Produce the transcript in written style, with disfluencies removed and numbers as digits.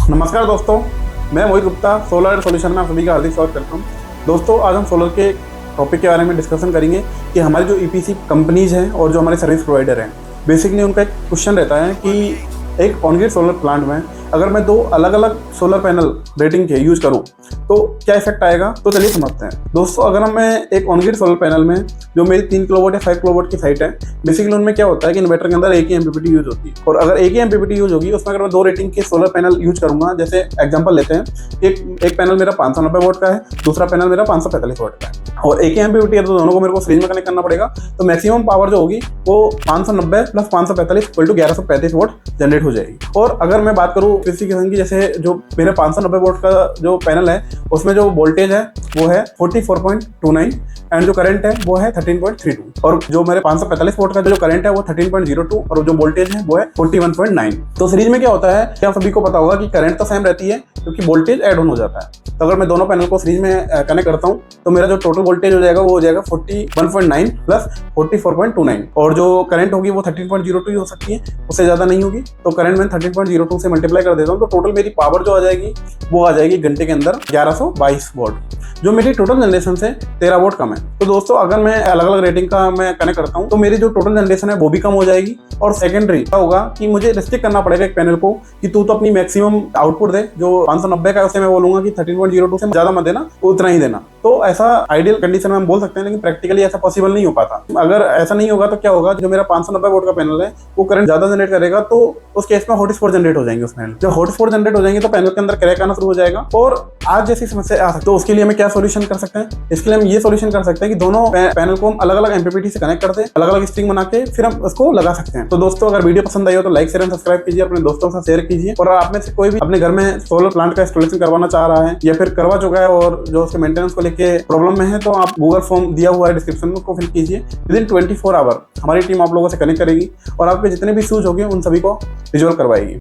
नमस्कार दोस्तों, मैं मोहित गुप्ता सोलर सॉल्यूशन में आप सभी का हार्दिक स्वागत करता हूं। दोस्तों, आज हम सोलर के टॉपिक के बारे में डिस्कशन करेंगे कि हमारी जो ईपीसी कंपनीज हैं और जो हमारे सर्विस प्रोवाइडर हैं, बेसिकली उनका एक क्वेश्चन रहता है कि एक ऑन ग्रिड सोलर प्लांट में अगर मैं 2 अलग अलग सोलर पैनल रेटिंग के यूज करूं तो क्या इफेक्ट आएगा। तो चलिए समझते हैं। दोस्तों, अगर मैं एक ऑन ग्रिड सोलर पैनल में जो मेरी 3 किलोवाट या 5 किलोवाट की साइट है, बेसिकली उनमें क्या होता है कि इन्वर्टर के अंदर एक ही एमपीपीटी यूज होती है, और अगर एक ही एमपीपीटी यूज होगी उसमें अगर मैं 2 रेटिंग के सोलर पैनल यूज करूंगा, जैसे एग्जांपल लेते हैं, एक पैनल मेरा 590 वोट का है, दूसरा पैनल मेरा 545 वोट का है, और एक ही एमपीपीटी है तो दोनों को मेरे को सीरीज में कनेक्ट करना पड़ेगा। तो मैक्सिमम पावर जो होगी वो 590 plus 545 equal to 1135 vote generate हो जाएगी। और अगर मैं बात करूँ स्पेसिफिकेशन की, जैसे जो मेरे 590 वोट का जो पैनल है उसमें जो वोल्टेज है वो है 44.29 एंड जो करंट है वो है 13.32, और जो मेरे 545 वोट का जो करंट है वो 13.02 और जो वोल्टेज है वो है 41.9। तो सीरीज में क्या होता है कि आप सभी को पता होगा कि करंट तो सेम रहती है क्योंकि वोल्टेज ऐड ऑन हो जाता है। तो अगर मैं दोनों पैनल को सीरीज में कनेक्ट करता हूँ तो मेरा जो टोटल वोल्टेज हो जाएगा वो हो जाएगा 41.9 प्लस 44.29, और जो करंट होगी वो 13.02 ही हो सकती है, उससे ज्यादा नहीं होगी। तो करंट में 13.02 से मल्टीप्लाई कर देता हूँ तो टोटल मेरी पावर जो आ जाएगी वो आ जाएगी घंटे के अंदर 1122 वोट, जो मेरी टोटल जनरेशन से 13 वोट कम है। तो दोस्तों, अगर मैं अलग अलग रेटिंग का मैं कनेक्ट करता हूँ तो मेरी जो टोटल जनरेशन है वो भी कम हो जाएगी। और सेकेंडरी क्या होगा कि मुझे रिस्ट्रिक्ट करना पड़ेगा एक पैनल को कि तू तो अपनी मैक्सिमम आउटपुट दे, जो 590 का है उसे मैं बोलूंगा कि 13.02 से ज्यादा मत देना, उतना ही देना। तो ऐसा आइडियल कंडीशन में हम बोल सकते हैं, लेकिन प्रैक्टिकली ऐसा पॉसिबल नहीं हो पाता। अगर ऐसा नहीं होगा तो क्या होगा, जो मेरा 590 वोट का पैनल है वो करंट ज्यादा जनरेट करेगा तो उस केस में हॉटस्पॉट जनरेट हो जाएंगे। उस पैनल जब हॉटस्पॉट जनरेट हो जाएंगे तो पैनल के अंदर क्रैक आना शुरू हो जाएगा और आज जैसी समस्या आ सकती है। तो उसके लिए हमें क्या सोल्यूशन कर सकते हैं? इसके लिए हम ये सोल्यूशन कर सकते हैं कि दोनों पैनल को हम अलग अलग एमपीपीटी से कनेक्ट करते हैं, अलग अलग स्ट्रिंग बना के फिर हम उसको लगा सकते हैं। तो दोस्तों, अगर वीडियो पसंद आई हो तो लाइक शेयर एंड सब्सक्राइब कीजिए, अपने दोस्तों के साथ शेयर कीजिए, और आप में से कोई भी अपने घर में सोलर प्लांट का इंस्टॉलेशन करवाना चाह रहा है या फिर करवा चुका है और जो उसके मेंटेनेंस को लेके प्रॉब्लम में है, तो आप गूगल फॉर्म दिया हुआ है डिस्क्रिप्शन में, उसको फिल कीजिए। विदिन 24 आवर हमारी टीम आप लोगों से कनेक्ट करेगी और आपके जितने भी इश्यूज होंगे उन सभी को रिजॉल्व करवाएगी।